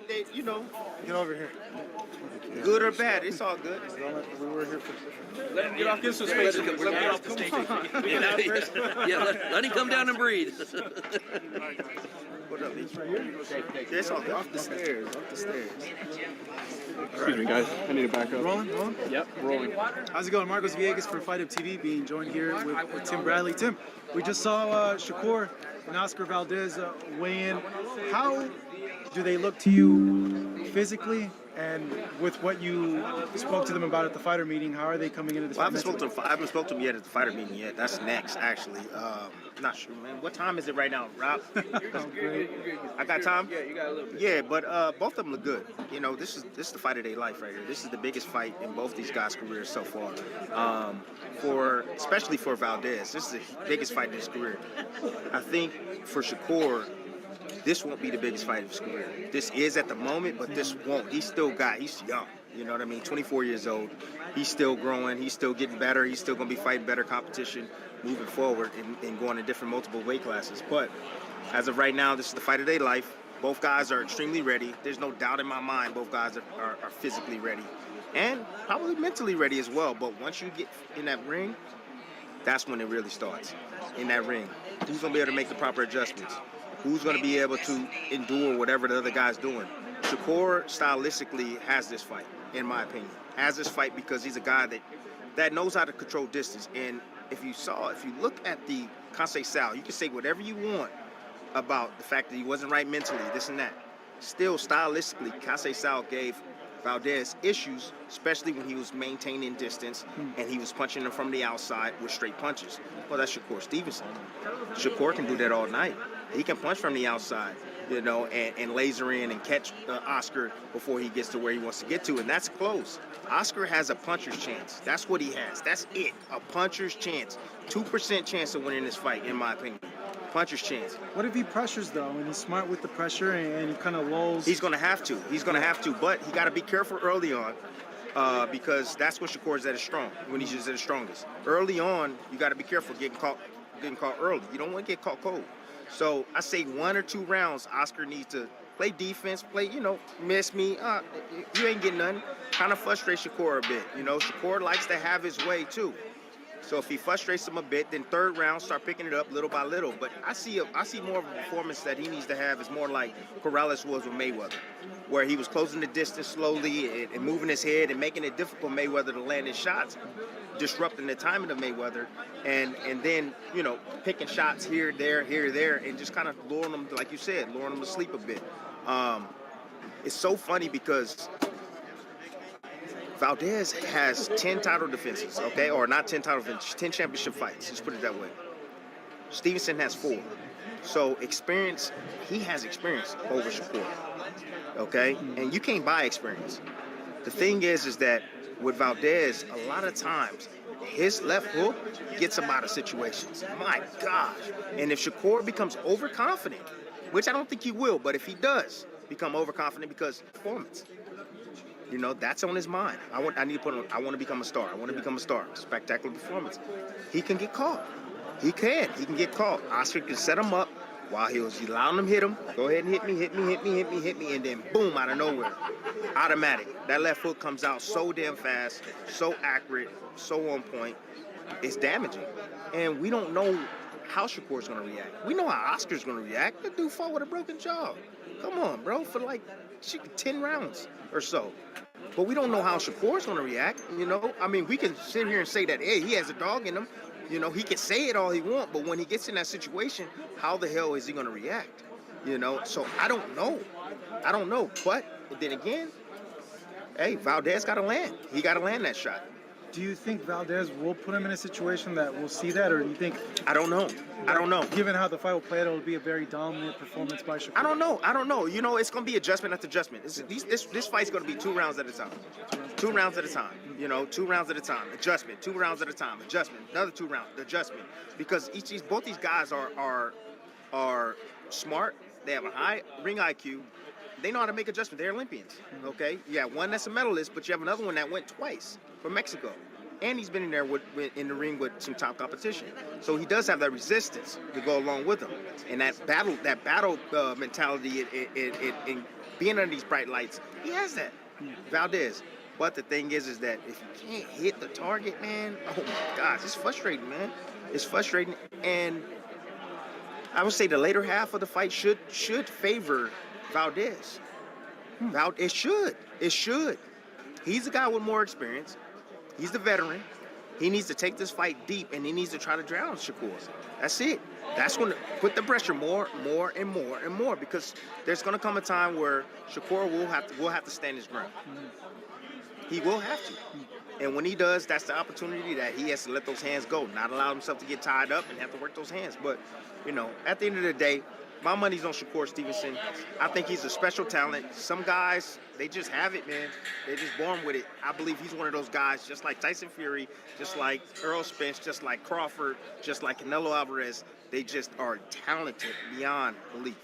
they, you know, Get over here. good or bad, it's all good. We were here for. Let him get off this space. Let him get off the stage. Yeah, let him come down and breathe. What up, Lee? Yeah, it's all good. Off the stairs. Excuse me, guys. I need to back up. Rolling? Yep, rolling. How's it going? Marcos Villegas for FightHype TV, being joined here with Tim Bradley. Tim, we just saw Shakur and Oscar Valdez weigh in. How do they look to you physically, and with what you spoke to them about at the fighter meeting, how are they coming into this? Well, I haven't spoken to them yet at the fighter meeting yet. That's next, actually. Not sure, man. What time is it right now, Rob? I got time? Yeah, you got a little bit. Yeah, but both of them look good. You know, this is the fight of their life right here. This is the biggest fight in both these guys' careers so far. Especially for Valdez, this is the biggest fight in his career. I think for Shakur, this won't be the biggest fight of his career. This is at the moment, but this won't. He's young. You know what I mean? 24 years old. He's still growing. He's still getting better. He's still going to be fighting better competition moving forward and going to different multiple weight classes. But as of right now, this is the fight of their life. Both guys are extremely ready. There's no doubt in my mind both guys are physically ready and probably mentally ready as well. But once you get in that ring, that's when it really starts. In that ring, who's going to be able to make the proper adjustments? Who's going to be able to endure whatever the other guy's doing? Shakur stylistically has this fight, in my opinion. Has this fight because he's a guy that knows how to control distance. And if you look at the Conseil Sal, you can say whatever you want about the fact that he wasn't right mentally, this and that. Still, stylistically, Conseil Sal gave Valdez issues, especially when he was maintaining distance and he was punching him from the outside with straight punches. Well, that's Shakur Stevenson. Shakur can do that all night. He can punch from the outside, you know, and laser in and catch Oscar before he gets to where he wants to get to, and that's close. Oscar has a puncher's chance. That's what he has. That's it, a puncher's chance. 2% chance of winning this fight, in my opinion. Puncher's chance. What if he pressures, though, and he's smart with the pressure and he kind of lulls? He's going to have to. But he got to be careful early on because that's when Shakur is at his strong, when he's just at his strongest. Early on, you got to be careful getting caught early. You don't want to get caught cold. So I say 1 or 2 rounds, Oscar needs to play defense, miss me. You ain't getting nothing. Kind of frustrate Shakur a bit. You know, Shakur likes to have his way, too. So if he frustrates him a bit, then third round, start picking it up little by little. But I see more of a performance that he needs to have is more like Corrales was with Mayweather, where he was closing the distance slowly and moving his head and making it difficult for Mayweather to land his shots, disrupting the timing of Mayweather, and then, you know, picking shots here, there, and just kind of luring them, like you said, luring them to sleep a bit. It's so funny because Valdez has 10 title defenses, okay? Or not 10 title defenses, 10 championship fights. Let's put it that way. Stevenson has 4. So he has experience over Shakur, okay? And you can't buy experience. The thing is that with Valdez, a lot of times, his left hook gets him out of situations. My gosh. And if Shakur becomes overconfident, which I don't think he will, but if he does become overconfident because performance, you know, that's on his mind. I want to become a star. I want to become a star. Spectacular performance. He can get caught. He can get caught. Oscar can set him up while he was allowing him to hit him. Go ahead and hit me, and then boom, out of nowhere. Automatic. That left hook comes out so damn fast, so accurate, so on point. It's damaging. And we don't know how Shakur's going to react. We know how Oscar's going to react. The dude fought with a broken jaw. Come on, bro, for like 10 rounds or so. But we don't know how Shakur's going to react, you know. I mean, we can sit here and say that, hey, he has a dog in him. You know, he can say it all he wants, but when he gets in that situation, how the hell is he going to react? You know, so I don't know. But then again, hey, Valdez got to land. He got to land that shot. Do you think Valdez will put him in a situation that we'll see that, or do you think? I don't know. Given how the fight will play out, it'll be a very dominant performance by Shakur. I don't know. You know, it's going to be adjustment after adjustment. This fight's going to be 2 rounds at a time. 2 rounds at a time. You know, 2 rounds at a time. Adjustment. 2 rounds at a time. Adjustment. Another 2 rounds. Adjustment. Because both these guys are smart. They have a high ring IQ. They know how to make adjustments. They're Olympians. Okay? You have one that's a medalist, but you have another one that went twice from Mexico. And he's been in there in the ring with some top competition. So he does have that resistance to go along with him. And that battle mentality, it being under these bright lights, he has that. Valdez. But the thing is that if you can't hit the target, man, oh my gosh, it's frustrating, man. It's frustrating. And I would say the later half of the fight should favor Valdez. It should. It should. He's the guy with more experience. He's the veteran. He needs to take this fight deep, and he needs to try to drown Shakur. That's it. That's going to put the pressure more and more, because there's going to come a time where Shakur will have to stand his ground. He will have to. And when he does, that's the opportunity that he has to let those hands go, not allow himself to get tied up and have to work those hands. But, at the end of the day, my money's on Shakur Stevenson. I think he's a special talent. Some guys, they just have it, man. They're just born with it. I believe he's one of those guys, just like Tyson Fury, just like Earl Spence, just like Crawford, just like Canelo Alvarez. They just are talented beyond belief.